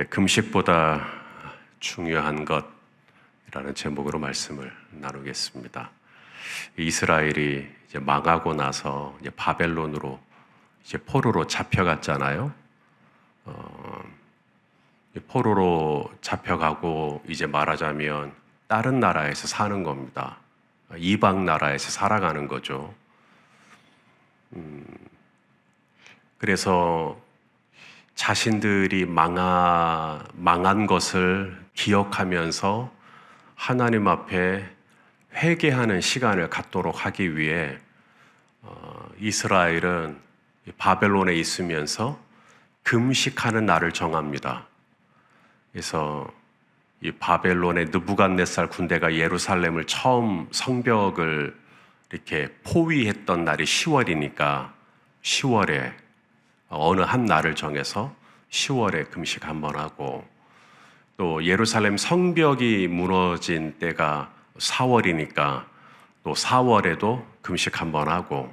금식보다 중요한 것이라는 제목으로 말씀을 나누겠습니다. 이스라엘이 이제 망하고 나서 이제 바벨론으로 이제 포로로 잡혀갔잖아요. 포로로 잡혀가고 이제 말하자면 다른 나라에서 사는 겁니다. 이방 나라에서 살아가는 거죠. 그래서 자신들이 망한 것을 기억하면서 하나님 앞에 회개하는 시간을 갖도록 하기 위해 이스라엘은 바벨론에 있으면서 금식하는 날을 정합니다. 그래서 이 바벨론의 느부갓네살 군대가 예루살렘을 처음 성벽을 이렇게 포위했던 날이 10월이니까 10월에 어느 한 날을 정해서 10월에 금식 한번 하고, 또 예루살렘 성벽이 무너진 때가 4월이니까 또 4월에도 금식 한번 하고,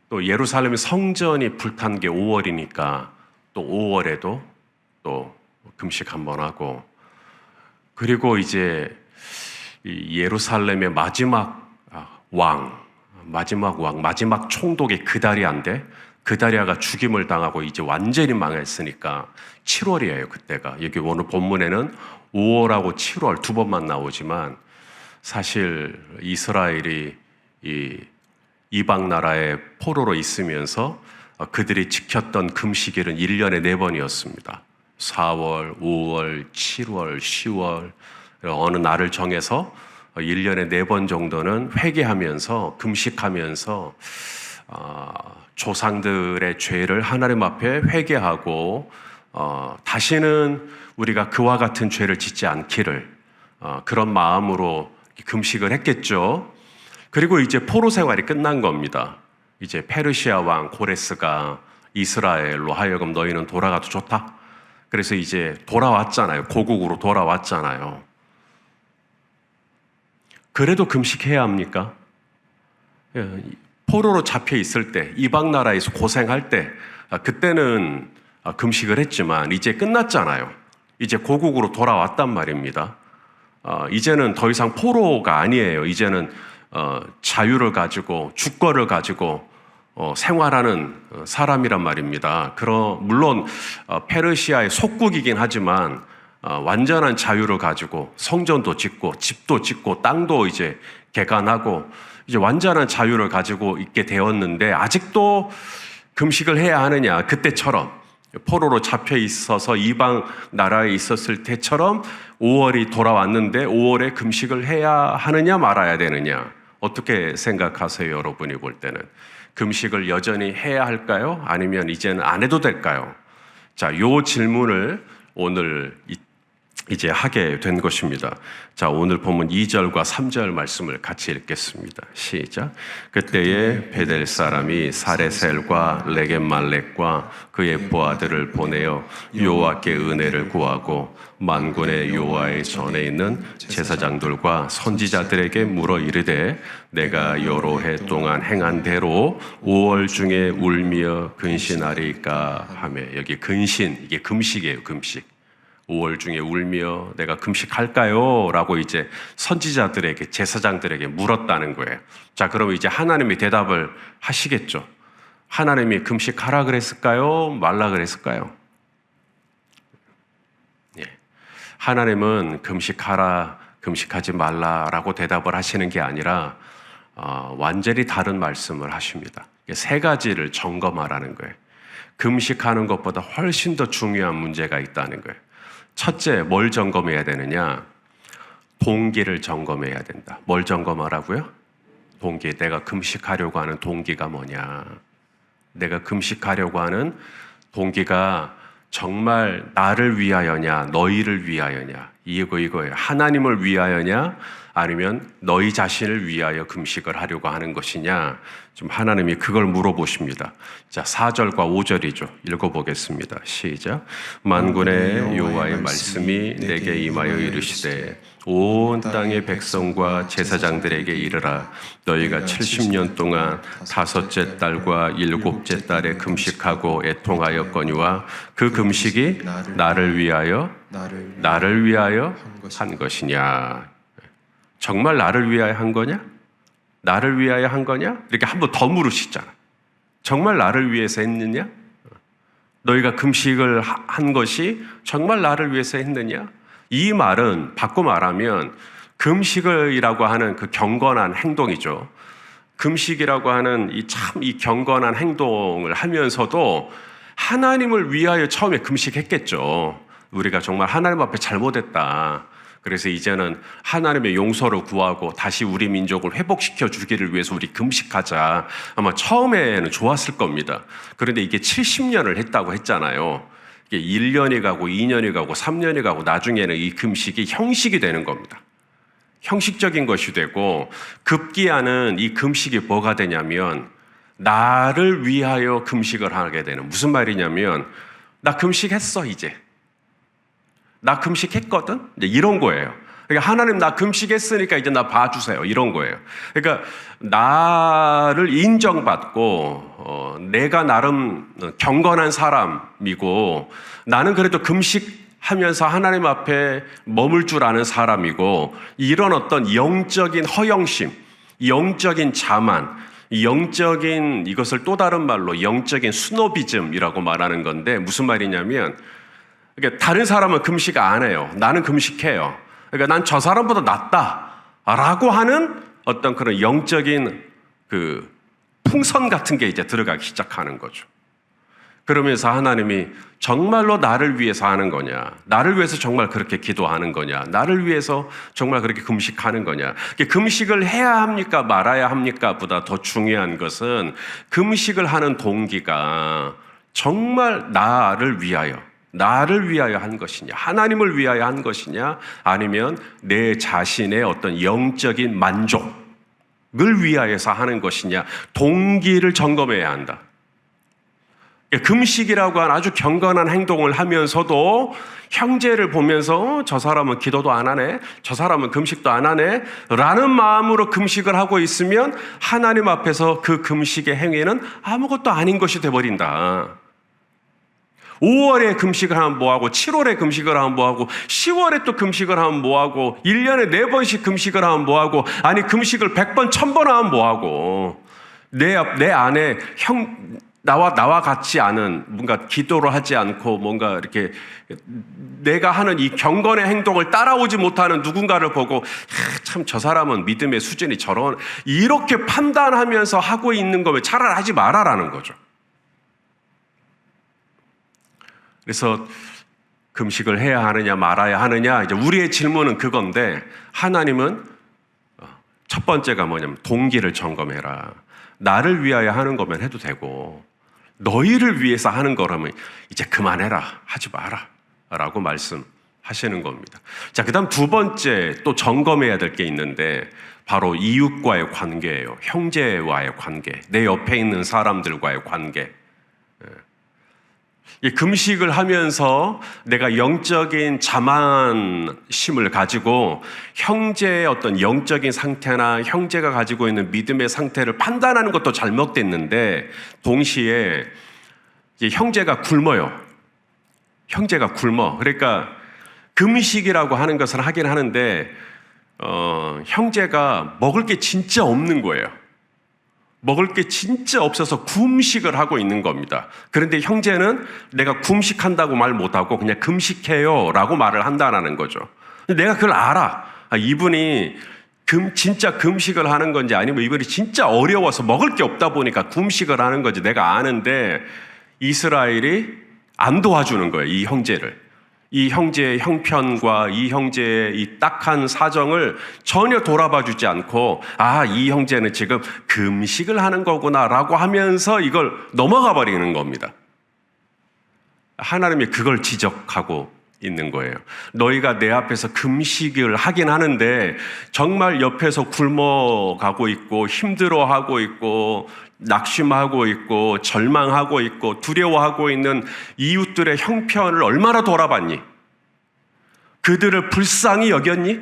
또 예루살렘 성전이 불탄 게 5월이니까 또 5월에도 또 금식 한번 하고, 그리고 이제 예루살렘의 마지막 총독의 그다리아가 죽임을 당하고 이제 완전히 망했으니까 7월이에요, 그때가. 여기 오늘 본문에는 5월하고 7월 두 번만 나오지만, 사실 이스라엘이 이 이방 나라의 포로로 있으면서 그들이 지켰던 금식일은 1년에 4번이었습니다. 4월, 5월, 7월, 10월 어느 날을 정해서 1년에 4번 정도는 회개하면서 금식하면서 조상들의 죄를 하나님 앞에 회개하고 다시는 우리가 그와 같은 죄를 짓지 않기를 그런 마음으로 금식을 했겠죠. 그리고 이제 포로 생활이 끝난 겁니다. 이제 페르시아 왕 고레스가 이스라엘로 하여금 너희는 돌아가도 좋다. 그래서 이제 돌아왔잖아요. 고국으로 돌아왔잖아요. 그래도 금식해야 합니까? 포로로 잡혀 있을 때, 이방 나라에서 고생할 때, 그때는 금식을 했지만 이제 끝났잖아요. 이제 고국으로 돌아왔단 말입니다. 이제는 더 이상 포로가 아니에요. 이제는 자유를 가지고 주권을 가지고 생활하는 사람이란 말입니다. 물론 페르시아의 속국이긴 하지만 완전한 자유를 가지고 성전도 짓고 집도 짓고 땅도 이제 개간하고 이제 완전한 자유를 가지고 있게 되었는데, 아직도 금식을 해야 하느냐? 그때처럼 포로로 잡혀 있어서 이방 나라에 있었을 때처럼 5월이 돌아왔는데 5월에 금식을 해야 하느냐 말아야 되느냐? 어떻게 생각하세요, 여러분이 볼 때는? 금식을 여전히 해야 할까요? 아니면 이제는 안 해도 될까요? 자, 요 질문을 오늘 이제 하게 된 것입니다. 자, 오늘 본문 2절과 3절 말씀을 같이 읽겠습니다. 시작. 그때에 베델 사람이 사레셀과 레겜말렉과 그의 부하들을 보내어 여호와께 은혜를 구하고 만군의 여호와의 전에 있는 제사장들과 선지자들에게 물어 이르되, 내가 여러 해 동안 행한 대로 5월 중에 울며 근신하리까 하며. 여기 근신, 이게 금식이에요. 금식. 5월 중에 울며 내가 금식할까요? 라고 이제 선지자들에게, 제사장들에게 물었다는 거예요. 자, 그럼 이제 하나님이 대답을 하시겠죠. 하나님이 금식하라 그랬을까요? 말라 그랬을까요? 예. 하나님은 금식하라, 금식하지 말라라고 대답을 하시는 게 아니라 완전히 다른 말씀을 하십니다. 3가지를 점검하라는 거예요. 금식하는 것보다 훨씬 더 중요한 문제가 있다는 거예요. 첫째, 뭘 점검해야 되느냐? 동기를 점검해야 된다. 뭘 점검하라고요? 동기. 내가 금식하려고 하는 동기가 뭐냐? 내가 금식하려고 하는 동기가 정말 나를 위하여냐, 너희를 위하여냐? 이거예요. 하나님을 위하여냐 아니면 너희 자신을 위하여 금식을 하려고 하는 것이냐. 좀 하나님이 그걸 물어보십니다. 자, 4절과 5절이죠. 읽어보겠습니다. 시작. 만군의 여호와의 말씀이 내게 임하여 이르시되 온 땅의 백성과 제사장들에게 이르라. 너희가 70년 동안 5째 달과 7째 달에 금식하고 애통하였거니와 그 금식이 나를 위하여 한 것이냐. 정말 나를 위하여 한 거냐? 나를 위하여 한 거냐? 이렇게 한 번 더 물으시잖아. 정말 나를 위해서 했느냐? 너희가 금식을 한 것이 정말 나를 위해서 했느냐? 이 말은 바꿔 말하면 금식이라고 하는 그 경건한 행동이죠. 금식이라고 하는 이 경건한 행동을 하면서도 하나님을 위하여 처음에 금식했겠죠. 우리가 정말 하나님 앞에 잘못했다. 그래서 이제는 하나님의 용서를 구하고 다시 우리 민족을 회복시켜 주기를 위해서 우리 금식하자. 아마 처음에는 좋았을 겁니다. 그런데 이게 70년을 했다고 했잖아요. 이게 1년이 가고 2년이 가고 3년이 가고 나중에는 이 금식이 형식이 되는 겁니다. 형식적인 것이 되고 급기야는 이 금식이 뭐가 되냐면 나를 위하여 금식을 하게 되는, 무슨 말이냐면 나 금식했어 이제. 나 금식했거든? 이런 거예요. 그러니까 하나님 나 금식했으니까 이제 나 봐주세요. 이런 거예요. 그러니까 나를 인정받고 내가 나름 경건한 사람이고 나는 그래도 금식하면서 하나님 앞에 머물 줄 아는 사람이고 이런 어떤 영적인 허영심, 영적인 자만, 영적인 이것을 또 다른 말로 영적인 스노비즘이라고 말하는 건데 무슨 말이냐면 그러니까 다른 사람은 금식 안 해요. 나는 금식해요. 그러니까 난 저 사람보다 낫다라고 하는 어떤 그런 영적인 그 풍선 같은 게 이제 들어가기 시작하는 거죠. 그러면서 하나님이 정말로 나를 위해서 하는 거냐? 나를 위해서 정말 그렇게 기도하는 거냐? 나를 위해서 정말 그렇게 금식하는 거냐? 금식을 해야 합니까? 말아야 합니까? 보다 더 중요한 것은 금식을 하는 동기가 정말 나를 위하여 한 것이냐, 하나님을 위하여 한 것이냐, 아니면 내 자신의 어떤 영적인 만족을 위하여서 하는 것이냐, 동기를 점검해야 한다. 금식이라고 하는 아주 경건한 행동을 하면서도 형제를 보면서 저 사람은 기도도 안 하네, 저 사람은 금식도 안 하네 라는 마음으로 금식을 하고 있으면 하나님 앞에서 그 금식의 행위는 아무것도 아닌 것이 돼버린다. 5월에 금식을 하면 뭐하고 7월에 금식을 하면 뭐하고 10월에 또 금식을 하면 뭐하고 1년에 4번씩 금식을 하면 뭐하고 아니 금식을 100번 1000번 하면 뭐하고 내 안에 나와 같지 않은 뭔가 기도를 하지 않고 뭔가 이렇게 내가 하는 이 경건의 행동을 따라오지 못하는 누군가를 보고 참 저 사람은 믿음의 수준이 저런 이렇게 판단하면서 하고 있는 거면 차라리 하지 말아라는 거죠. 그래서 금식을 해야 하느냐 말아야 하느냐 이제 우리의 질문은 그건데 하나님은 첫 번째가 뭐냐면 동기를 점검해라. 나를 위하여 하는 거면 해도 되고 너희를 위해서 하는 거라면 이제 그만해라. 하지 마라. 라고 말씀하시는 겁니다. 자, 그 다음 두 번째 또 점검해야 될 게 있는데 바로 이웃과의 관계예요. 형제와의 관계. 내 옆에 있는 사람들과의 관계. 이 금식을 하면서 내가 영적인 자만심을 가지고 형제의 어떤 영적인 상태나 형제가 가지고 있는 믿음의 상태를 판단하는 것도 잘못됐는데 동시에 형제가 굶어요. 형제가 굶어. 그러니까 금식이라고 하는 것을 하긴 하는데 형제가 먹을 게 진짜 없는 거예요. 먹을 게 진짜 없어서 굶식을 하고 있는 겁니다. 그런데 형제는 내가 굶식한다고 말 못하고 그냥 금식해요 라고 말을 한다는 거죠. 내가 그걸 알아. 이분이 진짜 금식을 하는 건지 아니면 이분이 진짜 어려워서 먹을 게 없다 보니까 금식을 하는 건지 내가 아는데 이스라엘이 안 도와주는 거예요. 이 형제를. 이 형제의 형편과 이 형제의 이 딱한 사정을 전혀 돌아봐 주지 않고 이 형제는 지금 금식을 하는 거구나라고 하면서 이걸 넘어가 버리는 겁니다. 하나님이 그걸 지적하고 있는 거예요. 너희가 내 앞에서 금식을 하긴 하는데 정말 옆에서 굶어가고 있고 힘들어하고 있고 낙심하고 있고 절망하고 있고 두려워하고 있는 이웃들의 형편을 얼마나 돌아봤니? 그들을 불쌍히 여겼니?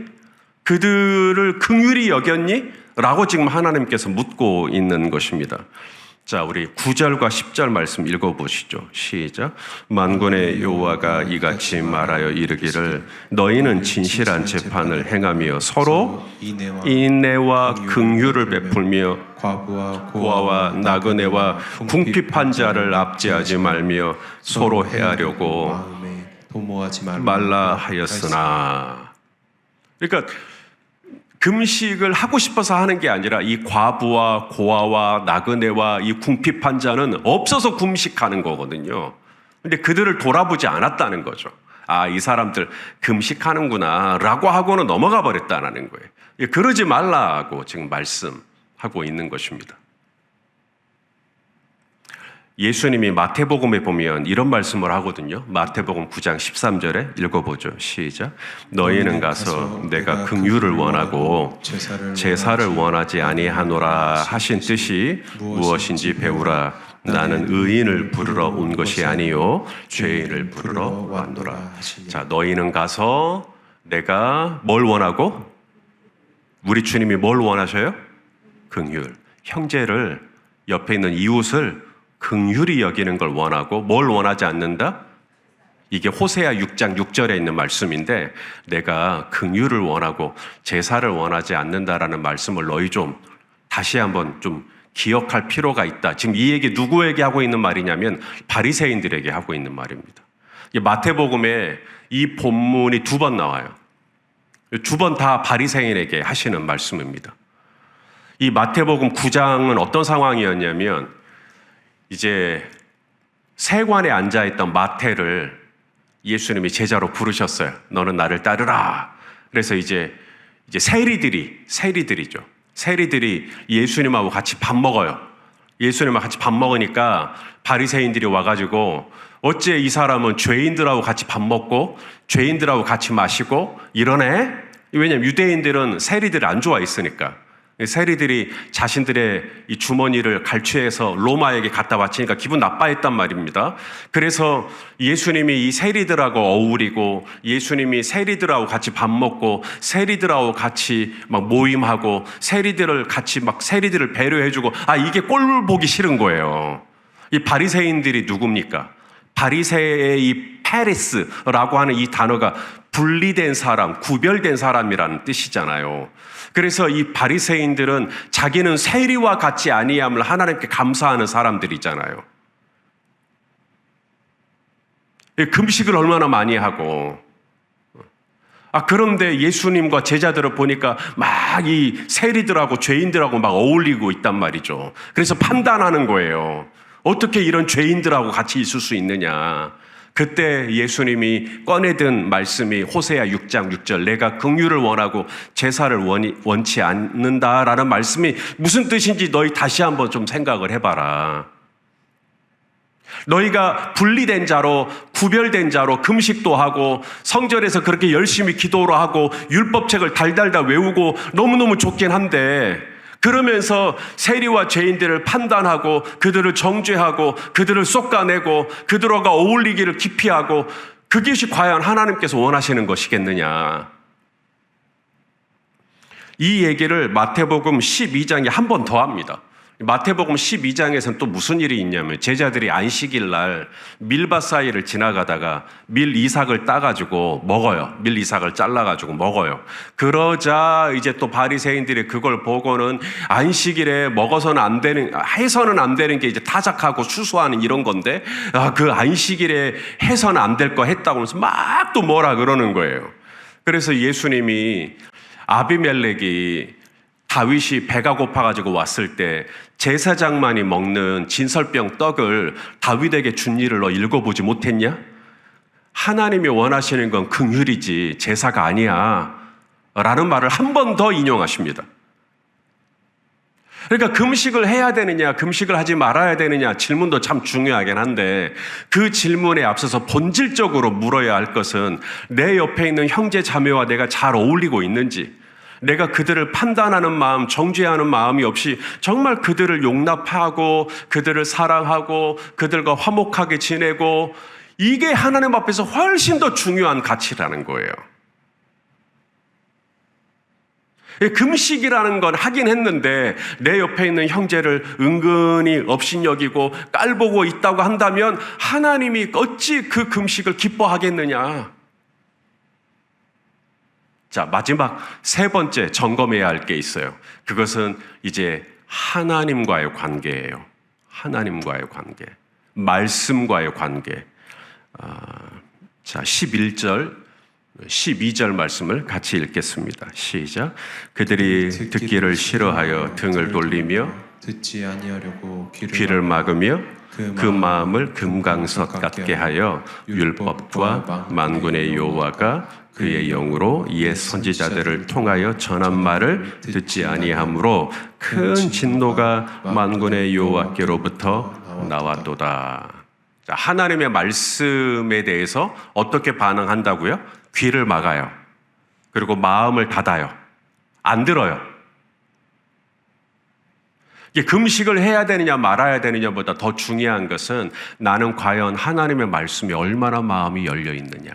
그들을 긍휼히 여겼니? 라고 지금 하나님께서 묻고 있는 것입니다. 자, 우리 9절과 10절 말씀 읽어보시죠. 시작. 만군의 여호와가 이같이 말하여 이르기를 너희는 진실한 재판을 행하며 서로 인내와 긍휼을 베풀며 고아와 나그네와 궁핍한 자를 압제하지 말며 서로 해하려고 말라 하였으나. 그러니까 금식을 하고 싶어서 하는 게 아니라 이 과부와 고아와 나그네와 이 궁핍한 자는 없어서 금식하는 거거든요. 근데 그들을 돌아보지 않았다는 거죠. 아, 이 사람들 금식하는구나 라고 하고는 넘어가 버렸다는 거예요. 그러지 말라고 지금 말씀하고 있는 것입니다. 예수님이 마태복음에 보면 이런 말씀을 하거든요. 마태복음 9장 13절에 읽어보죠. 시작. 너희는 가서 내가 긍휼을 원하고 제사를 원하지 아니하노라 하신 뜻이 무엇인지 배우라. 나는 의인을 부르러 온 것이 아니요 죄인을 부르러 왔노라. 자, 너희는 가서 내가 뭘 원하고? 우리 주님이 뭘 원하셔요? 긍휼. 형제를, 옆에 있는 이웃을 긍휼히 여기는 걸 원하고 뭘 원하지 않는다? 이게 호세아 6장 6절에 있는 말씀인데 내가 긍휼을 원하고 제사를 원하지 않는다라는 말씀을 너희 좀 다시 한번 좀 기억할 필요가 있다. 지금 이 얘기 누구에게 하고 있는 말이냐면 바리새인들에게 하고 있는 말입니다. 마태복음에 이 본문이 2번 나와요. 2번 다 바리새인에게 하시는 말씀입니다. 이 마태복음 9장은 어떤 상황이었냐면 이제 세관에 앉아있던 마태를 예수님이 제자로 부르셨어요. 너는 나를 따르라. 그래서 이제 세리들이죠. 세리들이 예수님하고 같이 밥 먹어요. 예수님하고 같이 밥 먹으니까 바리새인들이 와가지고 어째 이 사람은 죄인들하고 같이 밥 먹고 죄인들하고 같이 마시고 이러네? 왜냐면 유대인들은 세리들을 안 좋아했으니까. 세리들이 자신들의 이 주머니를 갈취해서 로마에게 갖다 바치니까 기분 나빠했단 말입니다. 그래서 예수님이 이 세리들하고 어울리고 예수님이 세리들하고 같이 밥 먹고 세리들하고 같이 막 모임하고 세리들을 같이 막 세리들을 배려해주고 이게 꼴 보기 싫은 거예요. 이 바리새인들이 누굽니까? 바리새의 이 페리스라고 하는 이 단어가 분리된 사람, 구별된 사람이라는 뜻이잖아요. 그래서 이 바리새인들은 자기는 세리와 같이 아니함을 하나님께 감사하는 사람들이잖아요. 금식을 얼마나 많이 하고. 그런데 예수님과 제자들을 보니까 막 이 세리들하고 죄인들하고 막 어울리고 있단 말이죠. 그래서 판단하는 거예요. 어떻게 이런 죄인들하고 같이 있을 수 있느냐. 그때 예수님이 꺼내든 말씀이 호세아 6장 6절 내가 긍휼을 원하고 제사를 원치 않는다라는 말씀이 무슨 뜻인지 너희 다시 한번 좀 생각을 해봐라. 너희가 분리된 자로 구별된 자로 금식도 하고 성전에서 그렇게 열심히 기도를 하고 율법책을 달달달 외우고 너무너무 좋긴 한데 그러면서 세리와 죄인들을 판단하고 그들을 정죄하고 그들을 솎아내고 그들과 어울리기를 기피하고 그것이 과연 하나님께서 원하시는 것이겠느냐. 이 얘기를 마태복음 12장에 한 번 더 합니다. 마태복음 12장에서는 또 무슨 일이 있냐면 제자들이 안식일 날 밀밭 사이를 지나가다가 밀 이삭을 따가지고 먹어요. 밀 이삭을 잘라가지고 먹어요. 그러자 이제 또 바리새인들이 그걸 보고는 안식일에 먹어서는 안 되는, 해서는 안 되는 게 이제 타작하고 수수하는 이런 건데 그 안식일에 해서는 안 될 거 했다고 하면서 막 또 뭐라 그러는 거예요. 그래서 예수님이 아비멜렉이 다윗이 배가 고파가지고 왔을 때 제사장만이 먹는 진설병 떡을 다윗에게 준 일을 너 읽어보지 못했냐? 하나님이 원하시는 건 긍휼이지 제사가 아니야 라는 말을 한 번 더 인용하십니다. 그러니까 금식을 해야 되느냐, 금식을 하지 말아야 되느냐 질문도 참 중요하긴 한데 그 질문에 앞서서 본질적으로 물어야 할 것은 내 옆에 있는 형제 자매와 내가 잘 어울리고 있는지, 내가 그들을 판단하는 마음, 정죄하는 마음이 없이 정말 그들을 용납하고 그들을 사랑하고 그들과 화목하게 지내고, 이게 하나님 앞에서 훨씬 더 중요한 가치라는 거예요. 금식이라는 건 하긴 했는데 내 옆에 있는 형제를 은근히 업신여기고 깔보고 있다고 한다면 하나님이 어찌 그 금식을 기뻐하겠느냐. 자, 마지막 세 번째 점검해야 할 게 있어요. 그것은 이제 하나님과의 관계예요. 하나님과의 관계, 말씀과의 관계. 자, 11절 12절 말씀을 같이 읽겠습니다. 시작. 그들이 듣기를 싫어하여 등을 돌리며 듣지 아니하려고 귀를 막으며 그 마음을 금강석 같게 하여 율법과 만군의 여호와가 그의 영으로 옛 선지자들을 통하여 전한 말을 듣지 아니하므로 큰 진노가 만군의 여호와께로부터 나왔도다. 자, 하나님의 말씀에 대해서 어떻게 반응한다고요? 귀를 막아요. 그리고 마음을 닫아요. 안 들어요. 이게 금식을 해야 되느냐 말아야 되느냐보다 더 중요한 것은 나는 과연 하나님의 말씀에 얼마나 마음이 열려 있느냐.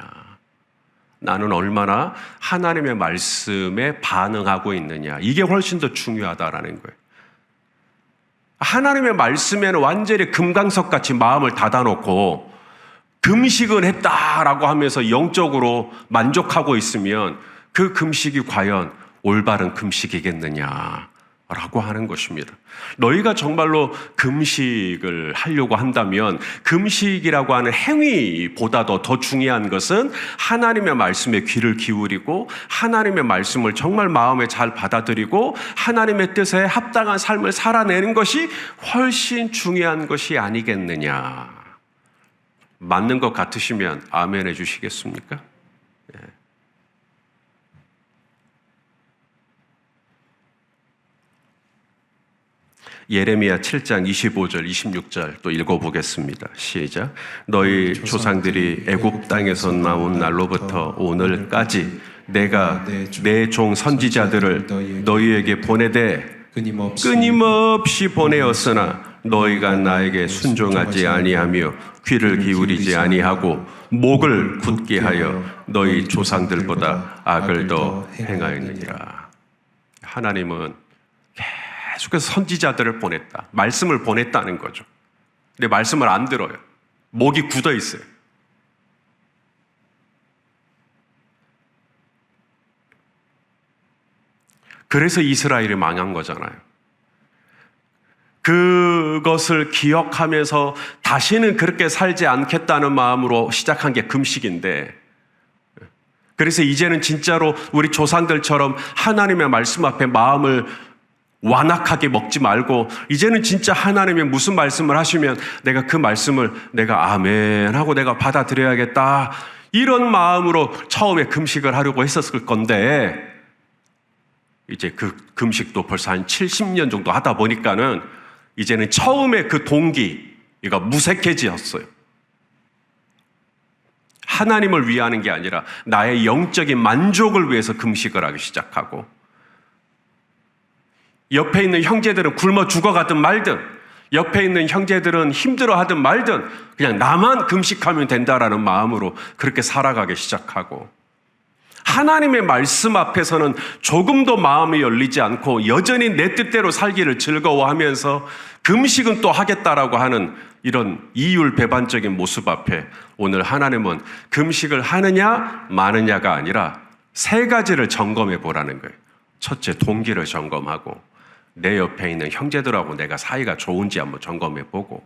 나는 얼마나 하나님의 말씀에 반응하고 있느냐. 이게 훨씬 더 중요하다라는 거예요. 하나님의 말씀에는 완전히 금강석같이 마음을 닫아놓고 금식은 했다라고 하면서 영적으로 만족하고 있으면 그 금식이 과연 올바른 금식이겠느냐라고 하는 것입니다. 너희가 정말로 금식을 하려고 한다면 금식이라고 하는 행위보다도 더 중요한 것은 하나님의 말씀에 귀를 기울이고 하나님의 말씀을 정말 마음에 잘 받아들이고 하나님의 뜻에 합당한 삶을 살아내는 것이 훨씬 중요한 것이 아니겠느냐. 맞는 것 같으시면 아멘 해주시겠습니까? 예레미야 7장 25절 26절 또 읽어보겠습니다. 시작. 너희 조상들이 애굽 땅에서 나온 날로부터 오늘까지 내가 내 종 선지자들을 너희에게 보내되 끊임없이 보내었으나 너희가 나에게 순종하지 아니하며 귀를 기울이지 아니하고 목을 굳게 하여 너희 조상들보다 악을 더 행하였느니라. 하나님은 계속해서 선지자들을 보냈다. 말씀을 보냈다는 거죠. 근데 말씀을 안 들어요. 목이 굳어 있어요. 그래서 이스라엘이 망한 거잖아요. 그것을 기억하면서 다시는 그렇게 살지 않겠다는 마음으로 시작한 게 금식인데, 그래서 이제는 진짜로 우리 조상들처럼 하나님의 말씀 앞에 마음을 완악하게 먹지 말고 이제는 진짜 하나님이 무슨 말씀을 하시면 내가 그 말씀을 내가 아멘 하고 내가 받아들여야겠다, 이런 마음으로 처음에 금식을 하려고 했었을 건데, 이제 그 금식도 벌써 한 70년 정도 하다 보니까는 이제는 처음에 그 동기가 무색해지었어요. 하나님을 위하는 게 아니라 나의 영적인 만족을 위해서 금식을 하기 시작하고, 옆에 있는 형제들은 굶어 죽어가든 말든, 옆에 있는 형제들은 힘들어하든 말든 그냥 나만 금식하면 된다라는 마음으로 그렇게 살아가기 시작하고, 하나님의 말씀 앞에서는 조금도 마음이 열리지 않고 여전히 내 뜻대로 살기를 즐거워하면서 금식은 또 하겠다라고 하는 이런 이율배반적인 모습 앞에 오늘 하나님은 금식을 하느냐 마느냐가 아니라 세 가지를 점검해 보라는 거예요. 첫째, 동기를 점검하고 내 옆에 있는 형제들하고 내가 사이가 좋은지 한번 점검해 보고,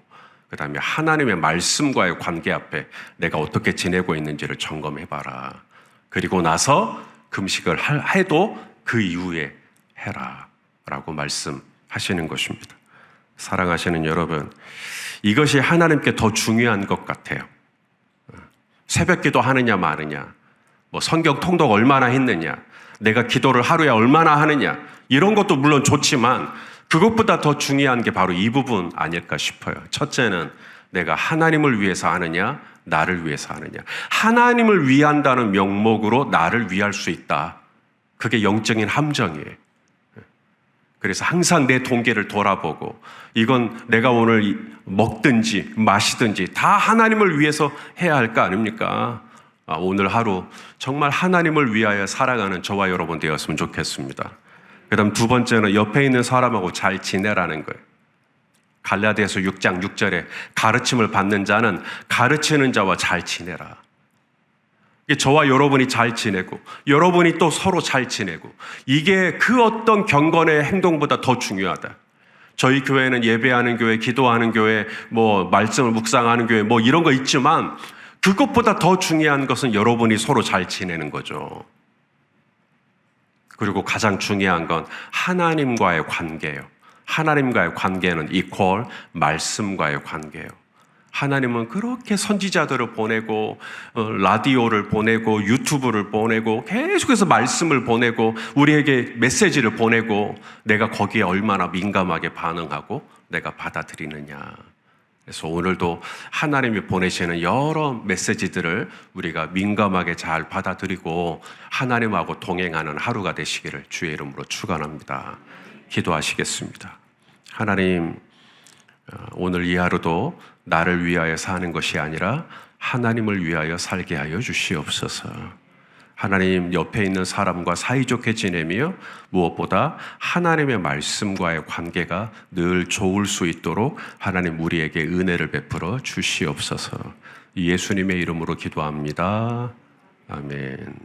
그 다음에 하나님의 말씀과의 관계 앞에 내가 어떻게 지내고 있는지를 점검해 봐라. 그리고 나서 금식을 해도 그 이후에 해라 라고 말씀하시는 것입니다. 사랑하시는 여러분, 이것이 하나님께 더 중요한 것 같아요. 새벽기도 하느냐 마느냐, 뭐 성경 통독 얼마나 했느냐, 내가 기도를 하루에 얼마나 하느냐, 이런 것도 물론 좋지만 그것보다 더 중요한 게 바로 이 부분 아닐까 싶어요. 첫째는 내가 하나님을 위해서 하느냐, 나를 위해서 하느냐. 하나님을 위한다는 명목으로 나를 위할 수 있다. 그게 영적인 함정이에요. 그래서 항상 내 동기를 돌아보고 이건 내가 오늘 먹든지 마시든지 다 하나님을 위해서 해야 할 거 아닙니까? 오늘 하루 정말 하나님을 위하여 살아가는 저와 여러분 되었으면 좋겠습니다. 그 다음 두 번째는 옆에 있는 사람하고 잘 지내라는 거예요. 갈라디아서 6장 6절에 가르침을 받는 자는 가르치는 자와 잘 지내라. 저와 여러분이 잘 지내고 여러분이 또 서로 잘 지내고 이게 그 어떤 경건의 행동보다 더 중요하다. 저희 교회는 예배하는 교회, 기도하는 교회, 말씀을 묵상하는 교회 이런 거 있지만 그것보다 더 중요한 것은 여러분이 서로 잘 지내는 거죠. 그리고 가장 중요한 건 하나님과의 관계예요. 하나님과의 관계는 이퀄 말씀과의 관계예요. 하나님은 그렇게 선지자들을 보내고 라디오를 보내고 유튜브를 보내고 계속해서 말씀을 보내고 우리에게 메시지를 보내고 내가 거기에 얼마나 민감하게 반응하고 내가 받아들이느냐. 그래서 오늘도 하나님이 보내시는 여러 메시지들을 우리가 민감하게 잘 받아들이고 하나님하고 동행하는 하루가 되시기를 주의 이름으로 축원합니다. 기도하시겠습니다. 하나님, 오늘 이 하루도 나를 위하여 사는 것이 아니라 하나님을 위하여 살게 하여 주시옵소서. 하나님, 옆에 있는 사람과 사이좋게 지내며 무엇보다 하나님의 말씀과의 관계가 늘 좋을 수 있도록 하나님 우리에게 은혜를 베풀어 주시옵소서. 예수님의 이름으로 기도합니다. 아멘.